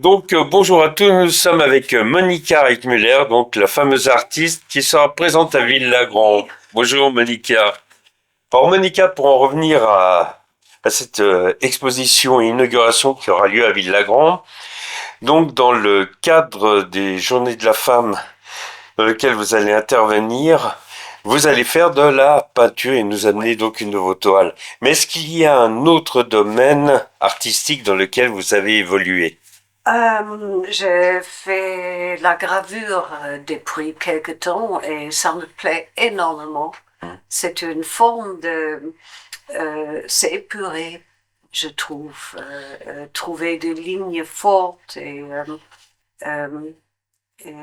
Bonjour à tous, nous sommes avec Monica Reichmuller, donc la fameuse artiste qui sera présente à Ville-Lagrand. Bonjour Monica. Alors Monica, pour en revenir à cette exposition et inauguration qui aura lieu à Ville-Lagrand, donc dans le cadre des Journées de la Femme dans lequel vous allez intervenir, vous allez faire de la peinture et nous amener donc une de vos toiles. Mais est-ce qu'il y a un autre domaine artistique dans lequel vous avez évolué? J'ai fait la gravure depuis quelque temps et ça me plaît énormément. C'est une forme de... c'est épuré, je trouve. Trouver des lignes fortes euh, et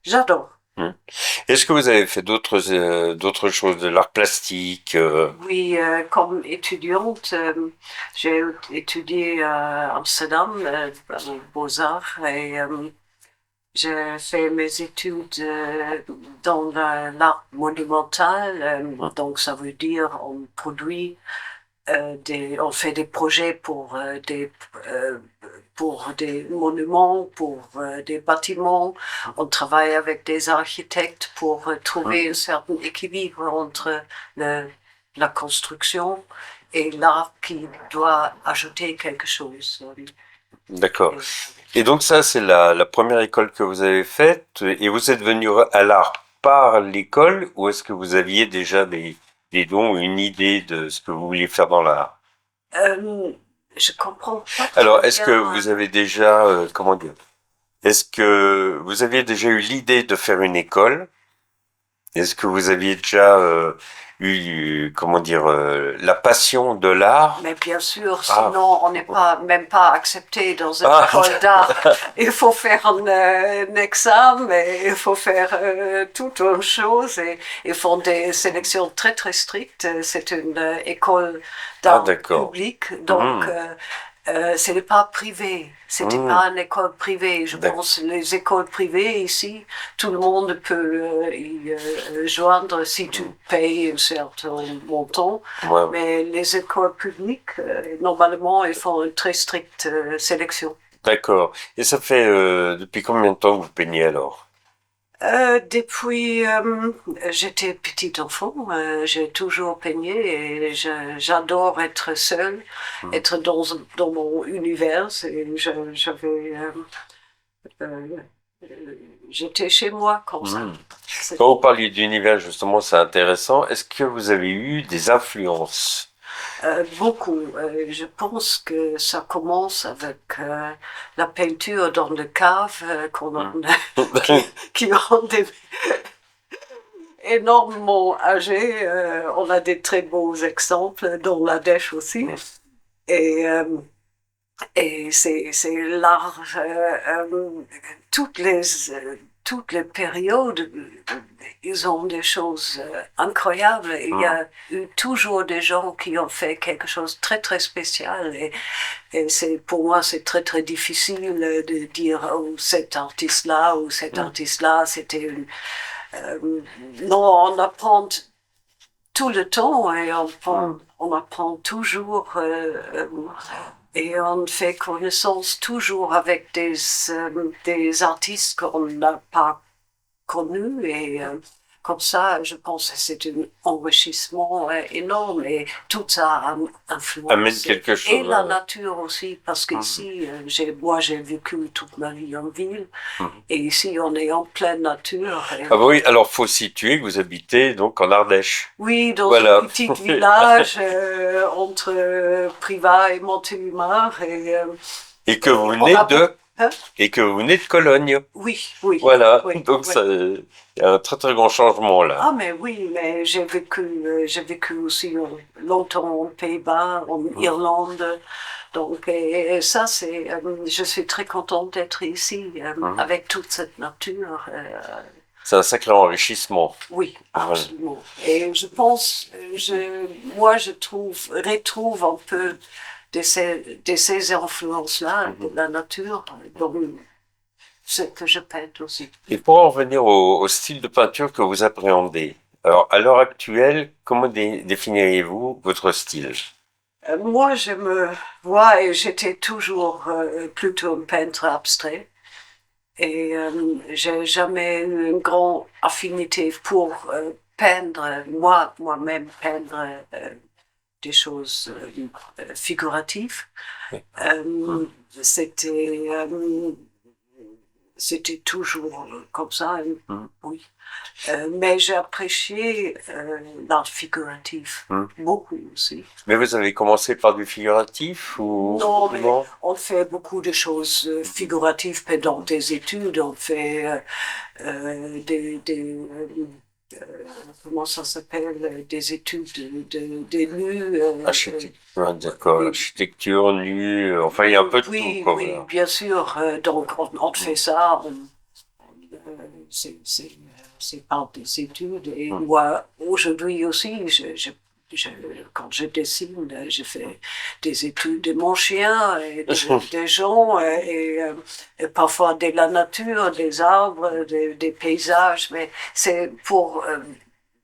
j'adore. Hmm. Est-ce que vous avez fait d'autres choses, de l'art plastique Oui, comme étudiante, j'ai étudié à Amsterdam, aux Beaux-Arts, et j'ai fait mes études dans l'art monumental, donc ça veut dire on produit on fait des projets pour des monuments, pour des bâtiments. On travaille avec des architectes pour trouver un certain équilibre entre la construction et l'art qui doit ajouter quelque chose. D'accord. Et donc ça, c'est la première école que vous avez faite, et vous êtes venu à l'art par l'école, ou est-ce que vous aviez déjà des dons, une idée de ce que vous vouliez faire dans l'art? Euh, je comprends pas très Alors, est-ce que bien. vous avez déjà, comment dire, est-ce que vous aviez déjà eu l'idée de faire une école? Est-ce que vous aviez déjà eu, comment dire, la passion de l'art? Mais bien sûr, Ah, sinon on n'est pas même pas accepté dans une ah, école d'art. Il faut faire un examen, et il faut faire toute une chose et ils font des sélections très très strictes. C'est une école ah, d'art d'accord. public, donc Hmm, ce n'est pas privé. C'était hmm, pas une école privée. Je d'ac- pense les écoles privées ici, tout le monde peut y joindre si tu payes un certain montant. ouais. Mais les écoles publiques, normalement, ils font une très stricte sélection. D'accord. Et ça fait depuis combien de temps que vous peignez alors? Depuis j'étais petite enfant, j'ai toujours peigné et j'adore être seule, Mhm. être dans mon univers. Et euh, j'étais chez moi comme ça. Mhm. C'est- Quand vous parliez d'univers, justement, c'est intéressant. Est-ce que vous avez eu des influences? Beaucoup. Je pense que ça commence avec la peinture dans le cave Mhm. qui, qui ont des énormément âgés. On a des très beaux exemples dans la Dèche aussi. Et, euh, et c'est l'art, toutes les périodes, ils ont des choses incroyables. Il y Mhm. a eu toujours des gens qui ont fait quelque chose de très très spécial. Et pour moi, c'est très très difficile de dire oh, cet artiste-là ou cet Mhm. artiste-là, c'était une. Euh, non, on apprend tout le temps et on apprend toujours et on fait connaissance toujours avec des artistes qu'on n'a pas connus et comme ça, je pense que c'est un enrichissement énorme et tout ça Amène influence quelque et chose. la Ouais. nature aussi parce Mhm. qu'ici, moi j'ai vécu toute ma vie en ville Mhm. et ici on est en pleine nature. Ah bah oui, alors faut situer que vous habitez donc en Ardèche. Oui, dans un Voilà. petit village entre Privas et Montélimar Et que vous et on venez a beaucoup. de Hein? et que vous venez de Cologne. Oui, oui, Voilà. oui, Donc oui. ça, il y a un très très grand changement là. Ah, mais oui, mais j'ai vécu aussi longtemps aux Pays-Bas, en Mhm. Irlande. Donc, et ça, je suis très contente d'être ici, Mhm. avec toute cette nature. C'est un sacré enrichissement. Oui, Voilà. absolument. Et je pense, moi, retrouve un peu de ces influences-là, de Mhm. la nature, dans ce que je peins aussi. Et pour en revenir au style de peinture que vous appréhendez, alors à l'heure actuelle, comment définiriez-vous votre style? Moi, je me vois et j'étais toujours plutôt un peintre abstrait. Et j'ai jamais eu une grande affinité pour peindre, moi-même peindre des choses figuratives. Oui. C'était c'était toujours comme ça, Mm. oui. Mais j'ai apprécié l'art figuratif Mm. beaucoup aussi. Mais vous avez commencé par du figuratif ou Non, mais non? on fait beaucoup de choses figuratives pendant des études. On fait euh, comment ça s'appelle, des études des nus. Ah, d'accord, Oui, l'architecture nue, enfin il y a un peu de tout, oui, quoi, oui, voilà. bien sûr. Donc on fait ça. C'est par des études. Et Mm. moi, aujourd'hui aussi, je- quand je dessine, je fais des études de mon chien et des gens et parfois de la nature, des arbres, des paysages. Mais c'est pour...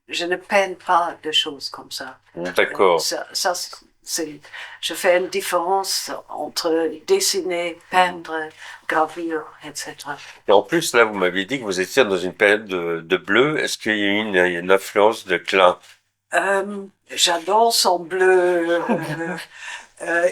je ne peins pas de choses comme ça. D'accord. Ça, c'est, je fais une différence entre dessiner, peindre, gravure, etc. Et en plus, là, vous m'avez dit que vous étiez dans une période de bleu. Est-ce qu'il y a eu une influence de Klein? J'adore son bleu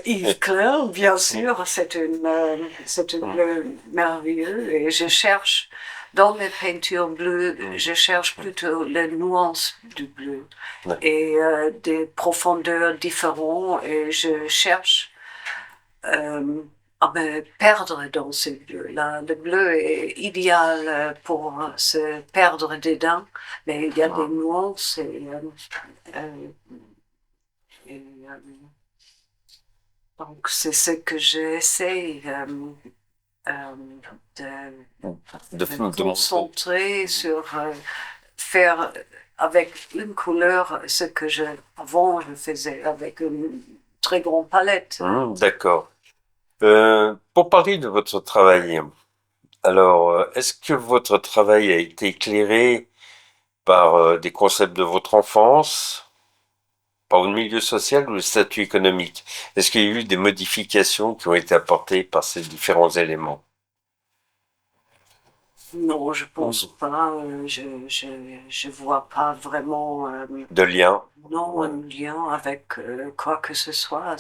Yves Klein, bien sûr, c'est un bleu merveilleux et je cherche, dans mes peintures bleues, je cherche plutôt les nuances du bleu Ouais. et des profondeurs différentes et je cherche à me perdre dans ce bleu-là. Le bleu est idéal pour se perdre dedans, mais il y a des nuances euh, et, donc c'est ce que j'essaie de me De montrer. concentrer sur faire avec une couleur ce que avant je faisais avec une très grande palette. D'accord. Pour parler de votre travail, alors, est-ce que votre travail a été éclairé par des concepts de votre enfance, par le milieu social ou le statut économique? Est-ce qu'il y a eu des modifications qui ont été apportées par ces différents éléments? Non, je pense pas. Je vois pas vraiment De liens? non Ouais. un lien avec quoi que ce soit.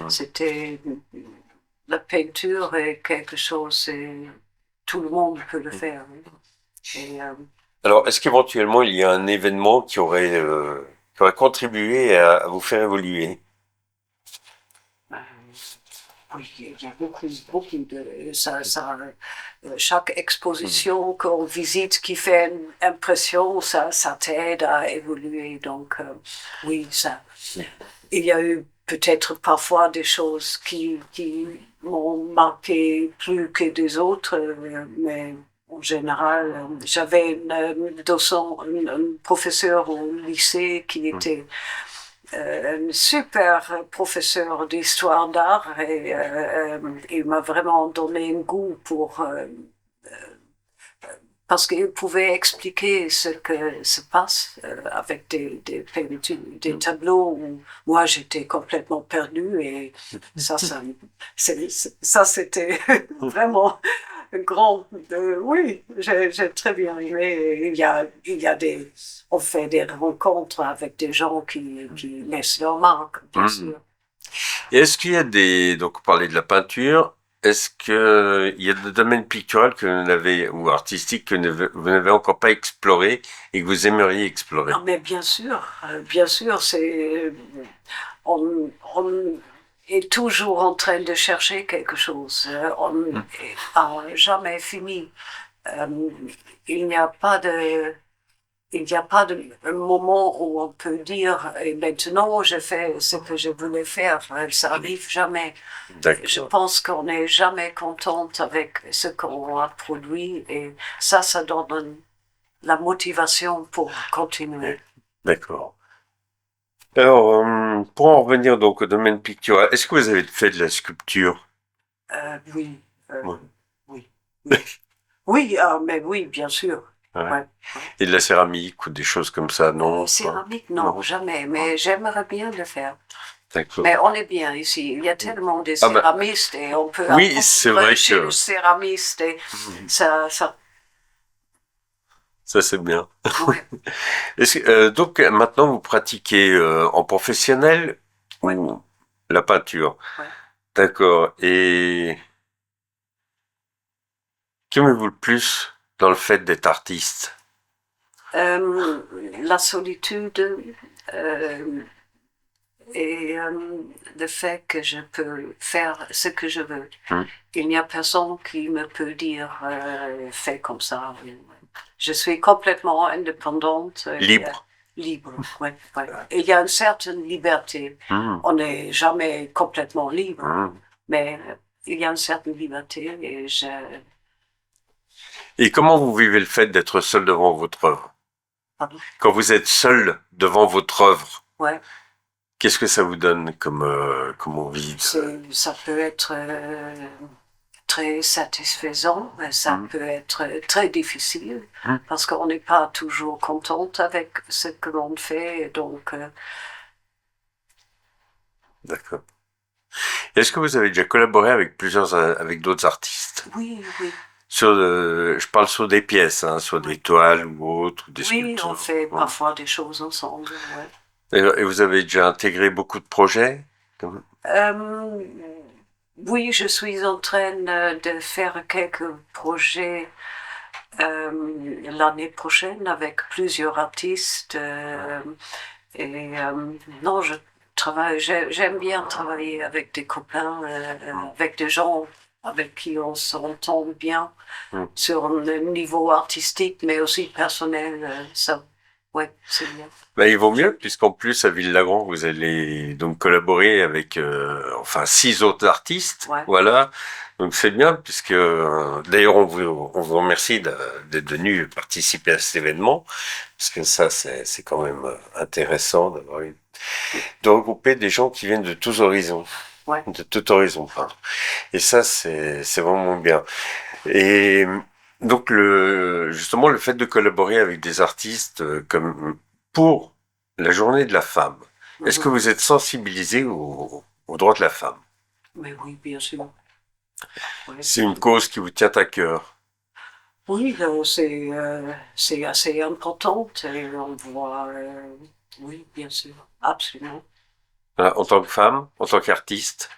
C'était la peinture est quelque chose et tout le monde peut le faire. Oui. Et, Alors, est-ce qu'éventuellement il y a un événement qui aurait contribué à vous faire évoluer? euh, oui, il y a beaucoup de chaque exposition qu'on visite qui fait une impression, ça t'aide à évoluer. Donc, oui, ça. Il y a eu peut-être parfois des choses qui m'ont marqué plus que des autres, mais en général, j'avais un professeur au lycée qui était un super professeur d'histoire d'art et il m'a vraiment donné un goût pour parce qu'il pouvait expliquer ce que se passe avec des peintures, des tableaux où moi j'étais complètement perdue et ça c'était vraiment un grand, oui, j'ai très bien aimé. Et il y a on fait des rencontres avec des gens qui laissent leur marque, bien sûr. Et est-ce qu'il y a donc on parlait de la peinture, est-ce que il y a des domaines picturaux que vous n'avez, ou artistiques que vous n'avez encore pas exploré et que vous aimeriez explorer? Ah, mais bien sûr, on est toujours en train de chercher quelque chose. On n'a jamais fini. Euh, il n'y a pas de, il n'y a pas de un moment où on peut dire et maintenant je fais ce que je voulais faire. Ça arrive jamais. Je D'accord. pense qu'on n'est jamais contente avec ce qu'on a produit et ça donne la motivation pour continuer. D'accord. Alors, pour en revenir donc au domaine pictural, est-ce que vous avez fait de la sculpture? Oui, Ouais. oui, oui. Oui, mais oui, bien sûr. Ouais. Ouais. Et de la céramique ou des choses comme ça, non? Céramique, Non. non, jamais, mais j'aimerais bien le faire. D'accord. Mais on est bien ici. Il y a tellement de Ah bah, céramistes et on peut oui, apprendre c'est vrai chez que le céramiste et ça, ça c'est bien. ouais, Donc maintenant vous pratiquez en professionnel ouais, ou la peinture? ouais. D'accord. Et qu'aimez-vous le plus dans le fait d'être artiste? La solitude euh, et le fait que je peux faire ce que je veux. Hmm. Il n'y a personne qui me peut dire fais comme ça. Je suis complètement indépendante. Libre. Libre, ouais, ouais. Il y a une certaine liberté. Hmm. On n'est jamais complètement libre, Hmm. mais il y a une certaine liberté et Et comment vous vivez le fait d'être seul devant votre œuvre? pardon, Quand vous êtes seul devant votre œuvre, ouais, qu'est-ce que ça vous donne comme envie ça peut être très satisfaisant, mais ça Hmm. peut être très difficile Hmm. parce qu'on n'est pas toujours contente avec ce que l'on fait. Donc, D'accord. Est-ce que vous avez déjà collaboré avec avec d'autres artistes? oui, oui, Je parle sur des pièces, hein, sur des toiles ou autres, ou des oui, on sculptures. fait Ouais. parfois des choses ensemble. Ouais. Et vous avez déjà intégré beaucoup de projets? Euh, oui, je suis en train de faire quelques projets l'année prochaine avec plusieurs artistes. Non, j'aime bien travailler avec des copains, avec des gens avec qui on s'entend bien Mm. sur un niveau artistique, mais aussi personnel. Ça, ouais, c'est bien. Ben, il vaut mieux, puisqu'en plus, à Ville-Lagran, vous allez donc collaborer avec, enfin, 6 autres artistes. Ouais. Voilà. Donc c'est bien, puisque, d'ailleurs, on vous remercie d'être venu participer à cet événement, parce que ça, c'est quand même intéressant de regrouper des gens qui viennent de tous horizons. Ouais. De tout horizon, pardon. Et ça, c'est vraiment bien. Et donc justement le fait de collaborer avec des artistes comme pour la journée de la femme, est-ce que Mhm. vous êtes sensibilisé aux droits de la femme? Mais oui, bien sûr. Ouais. C'est une cause qui vous tient à cœur. Oui, c'est assez important et on voit, oui, bien sûr, absolument. Voilà, en tant que femme, en tant qu'artiste,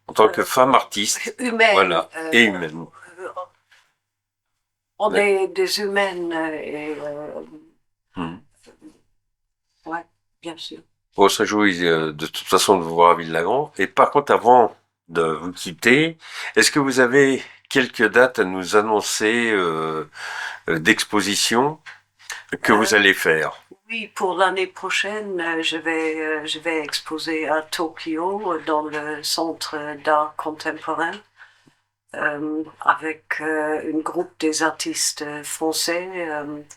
en tant que femme artiste, Humaine. voilà, et humaine. Euh, on Ouais. est des humaines et Mhm. ouais, bien sûr. On se réjouit de toute façon de vous voir à Ville-Lagran. Et par contre, avant de vous quitter, est-ce que vous avez quelques dates à nous annoncer d'exposition que vous allez faire? Oui, pour l'année prochaine, je vais exposer à Tokyo dans le centre d'art contemporain avec un groupe des artistes français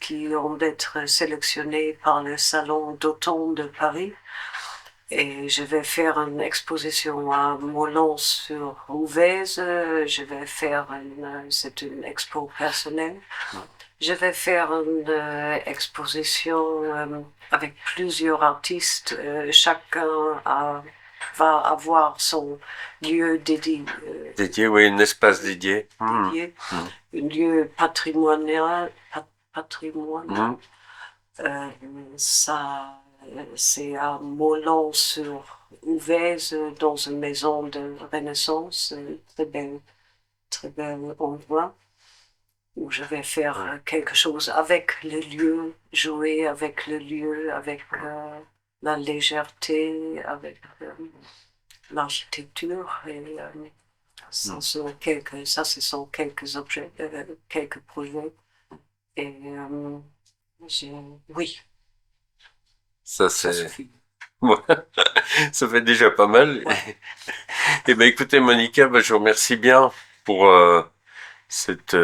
qui ont d'être sélectionnés par le Salon d'automne de Paris. Et je vais faire une exposition à Moulins sur Ouvèze. Je vais faire c'est une expo personnelle. Je vais faire une exposition avec plusieurs artistes. Chacun va avoir son lieu dédié. Dédié, oui, un espace dédié. Mhm. dédié, Mhm. un lieu patrimonial. Patrimonial. Mhm. Euh, ça, c'est à Moulins-sur-Ouvèze, dans une maison de Renaissance, très bel endroit, où je vais faire quelque chose avec le lieu, jouer avec le lieu, avec la légèreté, avec l'architecture. Et ça, ce sont quelques objets, quelques projets. Et oui, Ça, ça c'est, suffit. ouais, ça fait déjà pas mal. Ouais. Et ben, écoutez, Monica, ben, je vous remercie bien pour cette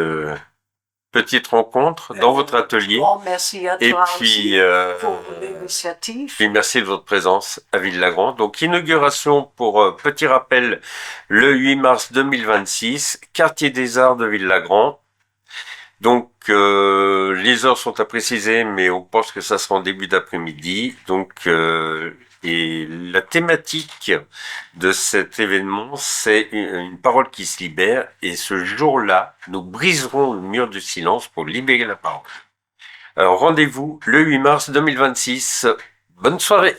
petite rencontre dans votre atelier. Grand merci à Et toi puis, aussi pour l'initiative. puis merci de votre présence à Ville-Lagran. Donc, inauguration pour petit rappel le 8 mars 2026, quartier des Arts de Ville-Lagran. Donc, les heures sont à préciser, mais on pense que ça sera en début d'après-midi. Donc, Et la thématique de cet événement, c'est une parole qui se libère. Et ce jour-là, nous briserons le mur du silence pour libérer la parole. Alors rendez-vous le 8 mars 2026. Bonne soirée!